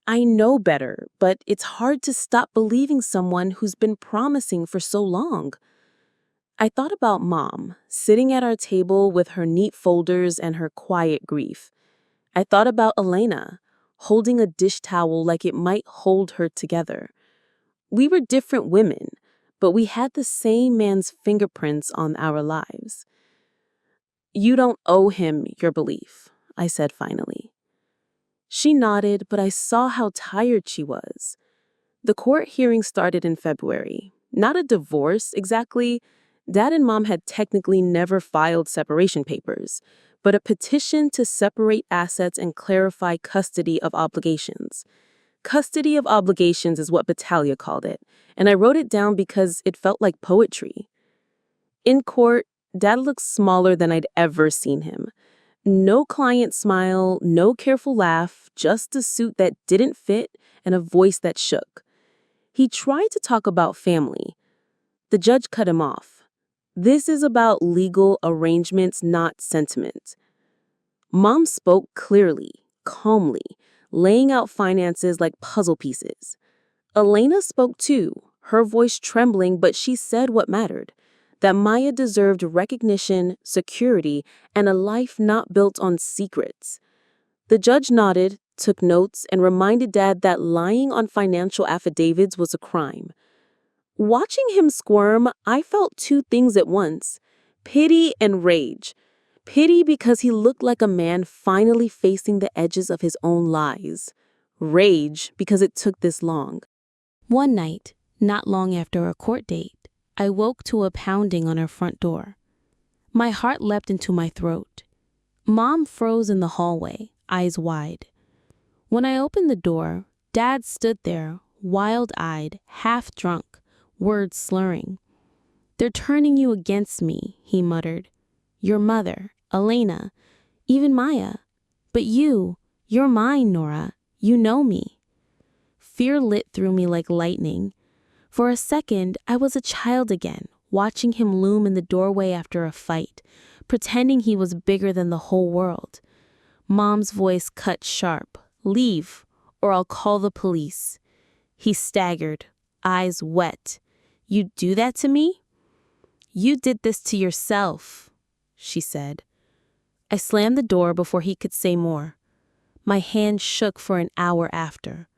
"I know better, but it's hard to stop believing someone who's been promising for so long." I thought about Mom, sitting at our table with her neat folders and her quiet grief. I thought about Elena, holding a dish towel like it might hold her together. We were different women, but we had the same man's fingerprints on our lives. "You don't owe him your belief," I said finally. She nodded, but I saw how tired she was. The court hearing started in February. Not a divorce, exactly. Dad and Mom had technically never filed separation papers, but a petition to separate assets and clarify custody of obligations. Custody of obligations is what Battaglia called it, and I wrote it down because it felt like poetry. In court, Dad looked smaller than I'd ever seen him. No client smile, no careful laugh, just a suit that didn't fit and a voice that shook. He tried to talk about family. The judge cut him off. "This is about legal arrangements, not sentiment." Mom spoke clearly, calmly, laying out finances like puzzle pieces. Elena spoke too, her voice trembling, but she said what mattered: that Maya deserved recognition, security, and a life not built on secrets. The judge nodded, took notes, and reminded Dad that lying on financial affidavits was a crime. Watching him squirm, I felt two things at once: pity and rage. Pity because he looked like a man finally facing the edges of his own lies. Rage because it took this long. One night, not long after a court date, I woke to a pounding on our front door. My heart leapt into my throat. Mom froze in the hallway, eyes wide. When I opened the door, Dad stood there, wild-eyed, half-drunk, words slurring. "They're turning you against me," he muttered. "Your mother, Elena, even Maya. But you're mine, Nora. You know me." Fear lit through me like lightning. For a second, I was a child again, watching him loom in the doorway after a fight, pretending he was bigger than the whole world. Mom's voice cut sharp. "Leave, or I'll call the police." He staggered, eyes wet. "You'd do that to me?" "You did this to yourself," she said. I slammed the door before he could say more. My hand shook for an hour after.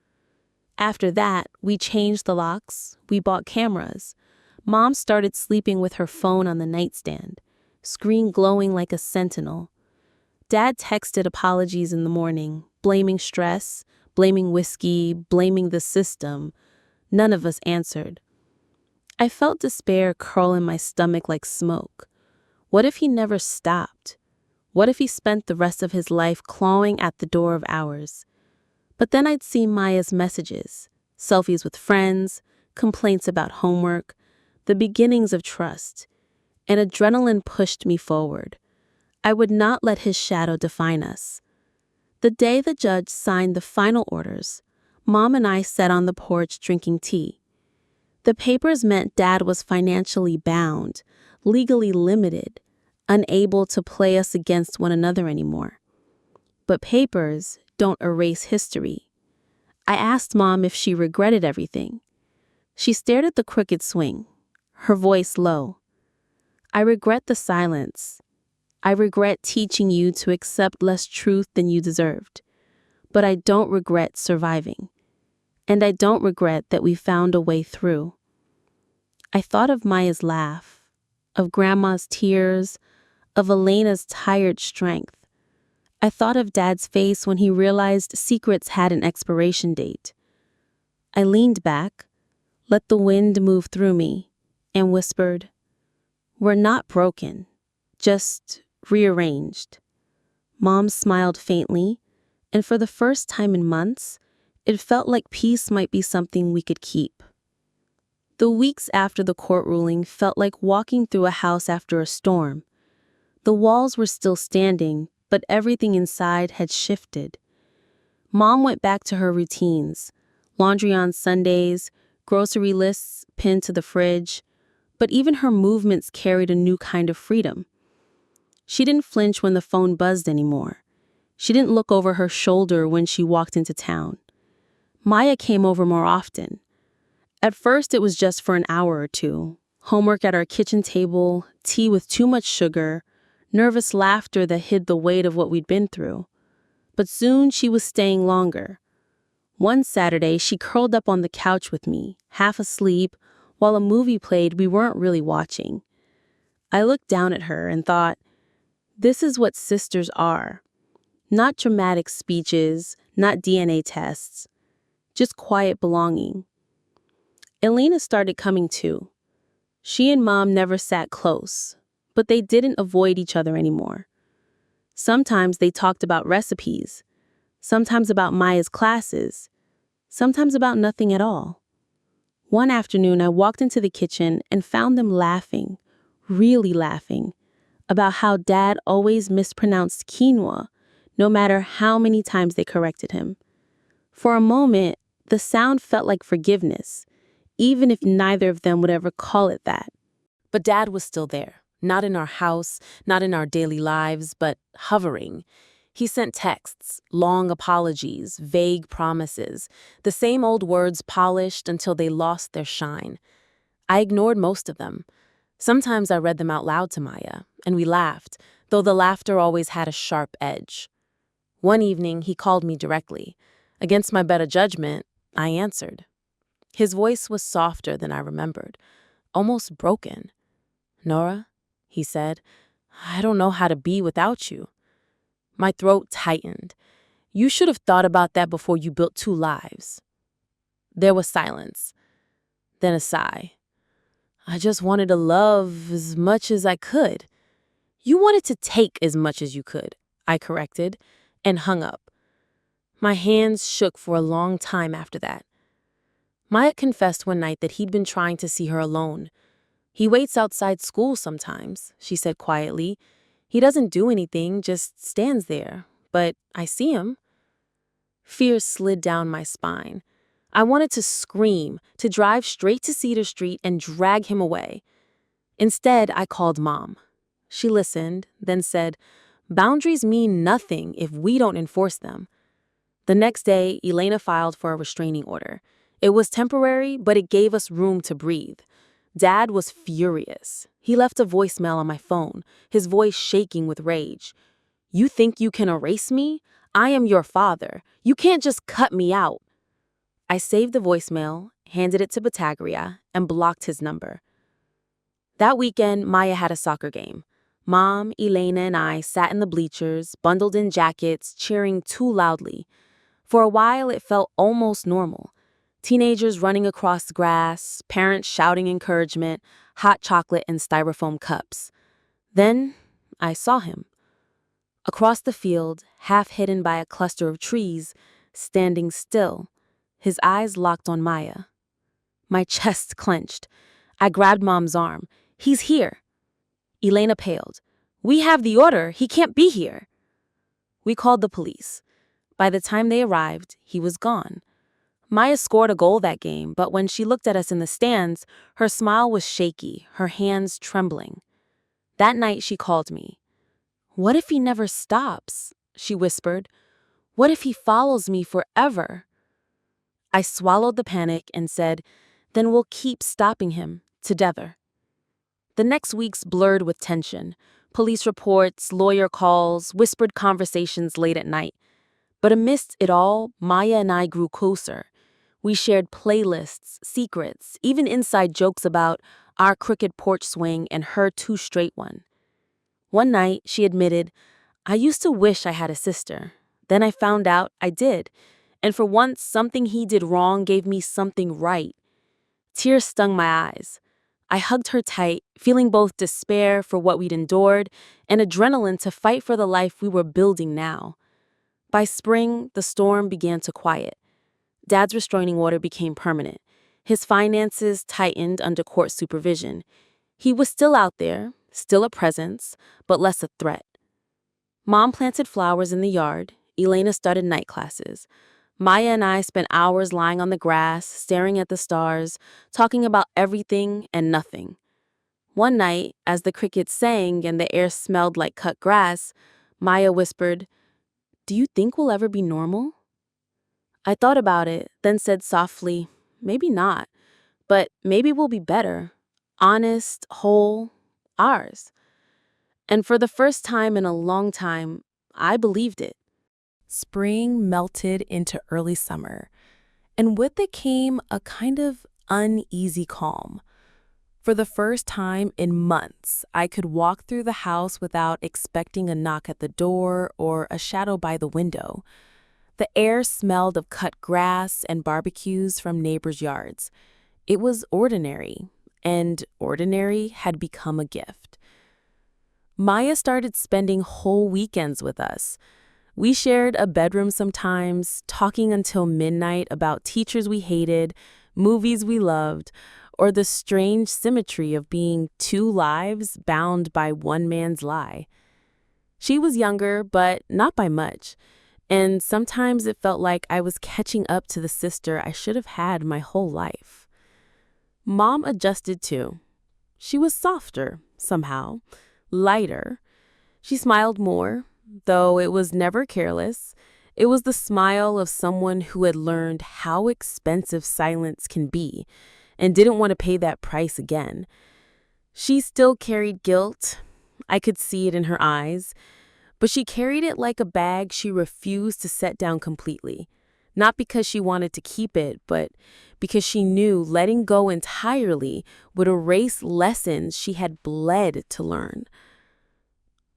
After that, we changed the locks, we bought cameras. Mom started sleeping with her phone on the nightstand, screen glowing like a sentinel. Dad texted apologies in the morning, blaming stress, blaming whiskey, blaming the system. None of us answered. I felt despair curl in my stomach like smoke. What if he never stopped? What if he spent the rest of his life clawing at the door of ours? But then I'd see Maya's messages, selfies with friends, complaints about homework, the beginnings of trust, and adrenaline pushed me forward. I would not let his shadow define us. The day the judge signed the final orders, Mom and I sat on the porch drinking tea. The papers meant Dad was financially bound, legally limited, unable to play us against one another anymore. But papers don't erase history. I asked Mom if she regretted everything. She stared at the crooked swing, her voice low. I regret the silence. I regret teaching you to accept less truth than you deserved. But I don't regret surviving. And I don't regret that we found a way through. I thought of Maya's laugh, of Grandma's tears, of Elena's tired strength. I thought of Dad's face when he realized secrets had an expiration date. I leaned back, let the wind move through me, and whispered, "We're not broken, just rearranged." Mom smiled faintly, and for the first time in months, it felt like peace might be something we could keep. The weeks after the court ruling felt like walking through a house after a storm. The walls were still standing, but everything inside had shifted. Mom went back to her routines, laundry on Sundays, grocery lists pinned to the fridge, but even her movements carried a new kind of freedom. She didn't flinch when the phone buzzed anymore. She didn't look over her shoulder when she walked into town. Maya came over more often. At first, it was just for an hour or two. Homework at our kitchen table, tea with too much sugar, nervous laughter that hid the weight of what we'd been through. But soon she was staying longer. One Saturday, she curled up on the couch with me, half asleep, while a movie played we weren't really watching. I looked down at her and thought, this is what sisters are. Not dramatic speeches, not DNA tests, just quiet belonging. Elena started coming too. She and Mom never sat close, but they didn't avoid each other anymore. Sometimes they talked about recipes, sometimes about Maya's classes, sometimes about nothing at all. One afternoon, I walked into the kitchen and found them laughing, really laughing, about how Dad always mispronounced quinoa, no matter how many times they corrected him. For a moment, the sound felt like forgiveness, even if neither of them would ever call it that. But Dad was still there, not in our house, not in our daily lives, but hovering. He sent texts, long apologies, vague promises, the same old words polished until they lost their shine. I ignored most of them. Sometimes I read them out loud to Maya, and we laughed, though the laughter always had a sharp edge. One evening, he called me directly. Against my better judgment, I answered. His voice was softer than I remembered, almost broken. "Nora," he said, "I don't know how to be without you." My throat tightened. "You should have thought about that before you built two lives." There was silence, then a sigh. "I just wanted to love as much as I could." "You wanted to take as much as you could," I corrected, and hung up. My hands shook for a long time after that. Maya confessed one night that he'd been trying to see her alone. "He waits outside school sometimes," she said quietly. "He doesn't do anything, just stands there. But I see him." Fear slid down my spine. I wanted to scream, to drive straight to Cedar Street and drag him away. Instead, I called Mom. She listened, then said, "Boundaries mean nothing if we don't enforce them." The next day, Elena filed for a restraining order. It was temporary, but it gave us room to breathe. Dad was furious. He left a voicemail on my phone, his voice shaking with rage. You think you can erase me? I am your father. You can't just cut me out. I saved the voicemail, handed it to Bataglia, and blocked his number. That weekend, Maya had a soccer game. Mom, Elena, and I sat in the bleachers, bundled in jackets, cheering too loudly. For a while, it felt almost normal. Teenagers running across the grass, parents shouting encouragement, hot chocolate and styrofoam cups. Then, I saw him. Across the field, half hidden by a cluster of trees, standing still, his eyes locked on Maya. My chest clenched. I grabbed Mom's arm. He's here. Elena paled. We have the order. He can't be here. We called the police. By the time they arrived, he was gone. Maya scored a goal that game, but when she looked at us in the stands, her smile was shaky, her hands trembling. That night, she called me. What if he never stops? She whispered. What if he follows me forever? I swallowed the panic and said, then we'll keep stopping him, together. The next weeks blurred with tension. Police reports, lawyer calls, whispered conversations late at night. But amidst it all, Maya and I grew closer. We shared playlists, secrets, even inside jokes about our crooked porch swing and her too straight one. One night, she admitted, I used to wish I had a sister. Then I found out I did. And for once, something he did wrong gave me something right. Tears stung my eyes. I hugged her tight, feeling both despair for what we'd endured and adrenaline to fight for the life we were building now. By spring, the storm began to quiet. Dad's restraining order became permanent. His finances tightened under court supervision. He was still out there, still a presence, but less a threat. Mom planted flowers in the yard. Elena started night classes. Maya and I spent hours lying on the grass, staring at the stars, talking about everything and nothing. One night, as the crickets sang and the air smelled like cut grass, Maya whispered, Do you think we'll ever be normal? I thought about it, then said softly, maybe not, but maybe we'll be better. Honest, whole, ours. And for the first time in a long time, I believed it. Spring melted into early summer, and with it came a kind of uneasy calm. For the first time in months, I could walk through the house without expecting a knock at the door or a shadow by the window. The air smelled of cut grass and barbecues from neighbors' yards. It was ordinary, and ordinary had become a gift. Maya started spending whole weekends with us. We shared a bedroom sometimes, talking until midnight about teachers we hated, movies we loved, or the strange symmetry of being two lives bound by one man's lie. She was younger, but not by much, and sometimes it felt like I was catching up to the sister I should have had my whole life. Mom adjusted too. She was softer, somehow, lighter. She smiled more, though it was never careless. It was the smile of someone who had learned how expensive silence can be and didn't want to pay that price again. She still carried guilt. I could see it in her eyes. But she carried it like a bag she refused to set down completely. Not because she wanted to keep it, but because she knew letting go entirely would erase lessons she had bled to learn.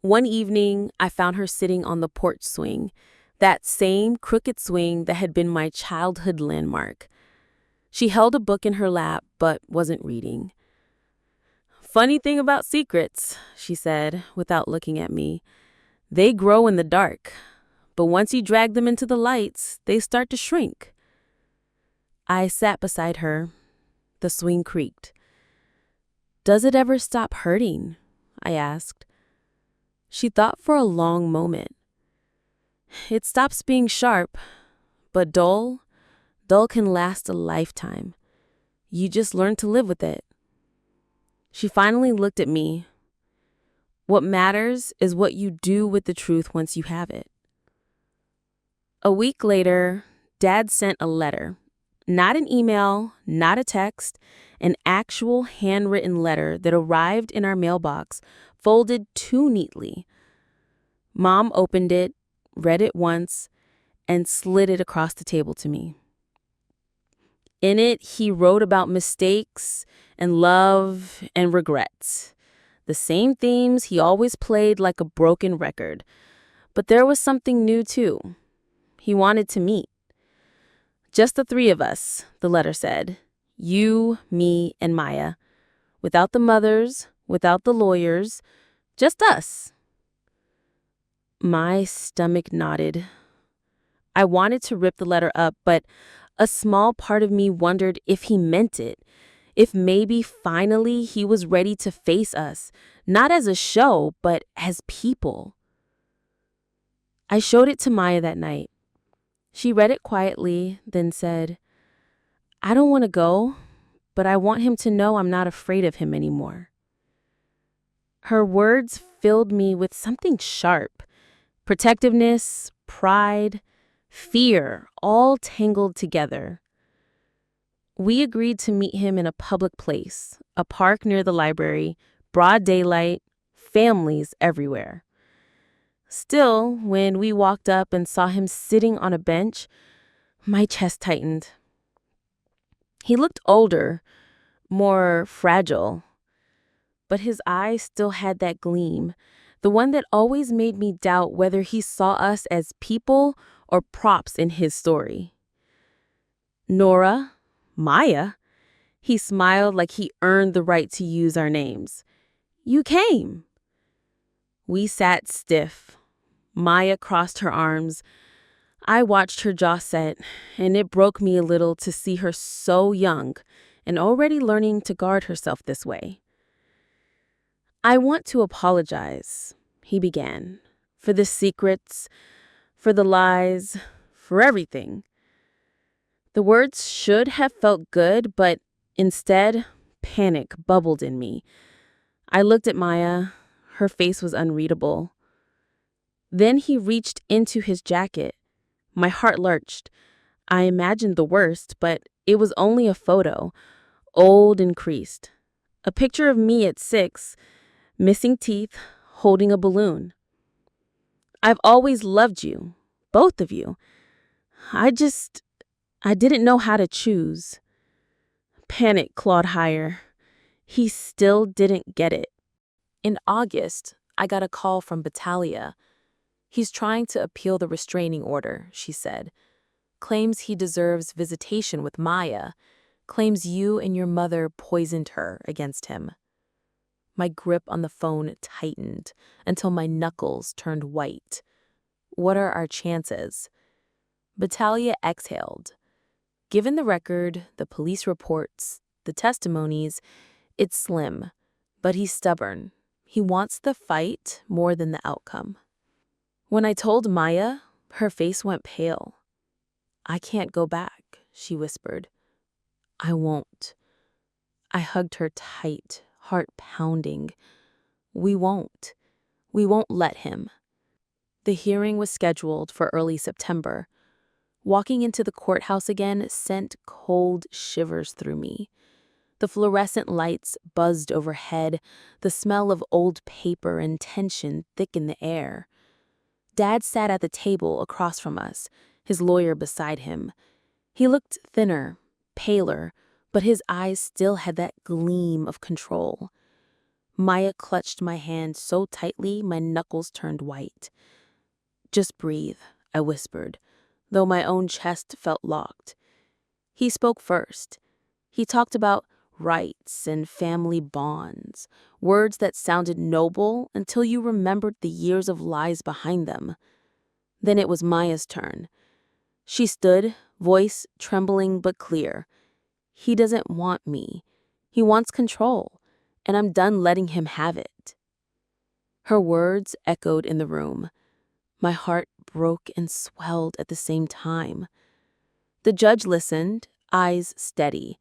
One evening, I found her sitting on the porch swing, that same crooked swing that had been my childhood landmark. She held a book in her lap, but wasn't reading. Funny thing about secrets, she said, without looking at me. They grow in the dark, but once you drag them into the lights, they start to shrink. I sat beside her. The swing creaked. Does it ever stop hurting? I asked. She thought for a long moment. It stops being sharp, but dull can last a lifetime. You just learn to live with it. She finally looked at me. What matters is what you do with the truth once you have it. A week later, Dad sent a letter. Not an email, not a text, an actual handwritten letter that arrived in our mailbox, folded too neatly. Mom opened it, read it once, and slid it across the table to me. In it, he wrote about mistakes and love and regrets. The same themes he always played like a broken record. But there was something new, too. He wanted to meet. Just the three of us, the letter said. You, me, and Maya. Without the mothers, without the lawyers, just us. My stomach knotted. I wanted to rip the letter up, but a small part of me wondered if he meant it. If maybe finally he was ready to face us, not as a show, but as people. I showed it to Maya that night. She read it quietly, then said, I don't want to go, but I want him to know I'm not afraid of him anymore. Her words filled me with something sharp. Protectiveness, pride, fear, all tangled together. We agreed to meet him in a public place, a park near the library, broad daylight, families everywhere. Still, when we walked up and saw him sitting on a bench, my chest tightened. He looked older, more fragile, but his eyes still had that gleam, the one that always made me doubt whether he saw us as people or props in his story. Nora, Maya, he smiled like he earned the right to use our names. You came. We sat stiff. Maya crossed her arms. I watched her jaw set, and it broke me a little to see her so young and already learning to guard herself this way. I want to apologize, he began, for the secrets, for the lies, for everything. The words should have felt good, but instead, panic bubbled in me. I looked at Maya. Her face was unreadable. Then he reached into his jacket. My heart lurched. I imagined the worst, but it was only a photo, old and creased. A picture of me at 6, missing teeth, holding a balloon. I've always loved you, both of you. I didn't know how to choose. Panic clawed higher. He still didn't get it. In August, I got a call from Betrayal. He's trying to appeal the restraining order, she said. Claims he deserves visitation with Maya. Claims you and your mother poisoned her against him. My grip on the phone tightened until my knuckles turned white. What are our chances? Betrayal exhaled. Given the record, the police reports, the testimonies, it's slim, but he's stubborn. He wants the fight more than the outcome. When I told Maya, her face went pale. I can't go back, she whispered. I won't. I hugged her tight, heart pounding. We won't. We won't let him. The hearing was scheduled for early September. Walking into the courthouse again sent cold shivers through me. The fluorescent lights buzzed overhead, the smell of old paper and tension thick in the air. Dad sat at the table across from us, his lawyer beside him. He looked thinner, paler, but his eyes still had that gleam of control. Maya clutched my hand so tightly my knuckles turned white. Just breathe, I whispered, though my own chest felt locked. He spoke first. He talked about rights and family bonds, words that sounded noble until you remembered the years of lies behind them. Then it was Maya's turn. She stood, voice trembling but clear. He doesn't want me. He wants control, and I'm done letting him have it. Her words echoed in the room. My heart broke and swelled at the same time. The judge listened, eyes steady.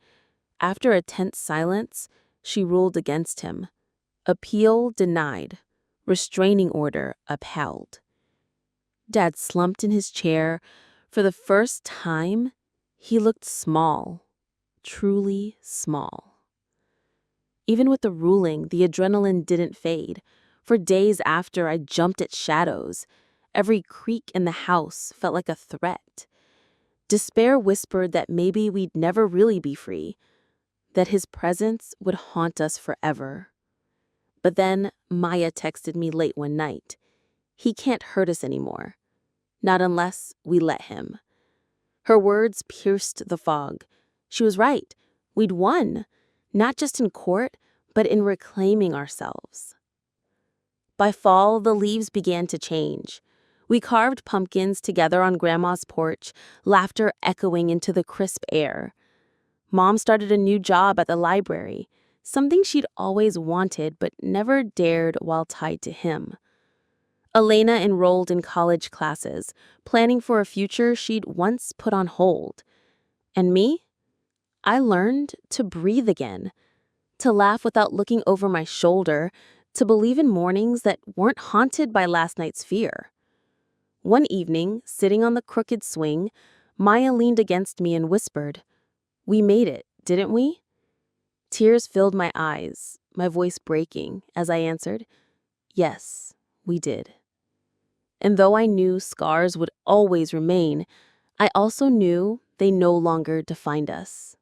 After a tense silence, she ruled against him. Appeal denied. Restraining order upheld. Dad slumped in his chair. For the first time, he looked small, truly small. Even with the ruling, the adrenaline didn't fade. For days after, I jumped at shadows. Every creak in the house felt like a threat. Despair whispered that maybe we'd never really be free, that his presence would haunt us forever. But then Maya texted me late one night. He can't hurt us anymore. Not unless we let him. Her words pierced the fog. She was right. We'd won, not just in court, but in reclaiming ourselves. By fall, the leaves began to change. We carved pumpkins together on Grandma's porch, laughter echoing into the crisp air. Mom started a new job at the library, something she'd always wanted but never dared while tied to him. Elena enrolled in college classes, planning for a future she'd once put on hold. And me? I learned to breathe again, to laugh without looking over my shoulder, to believe in mornings that weren't haunted by last night's fear. One evening, sitting on the crooked swing, Maya leaned against me and whispered, "We made it, didn't we?" Tears filled my eyes, my voice breaking as I answered, "Yes, we did." And though I knew scars would always remain, I also knew they no longer defined us.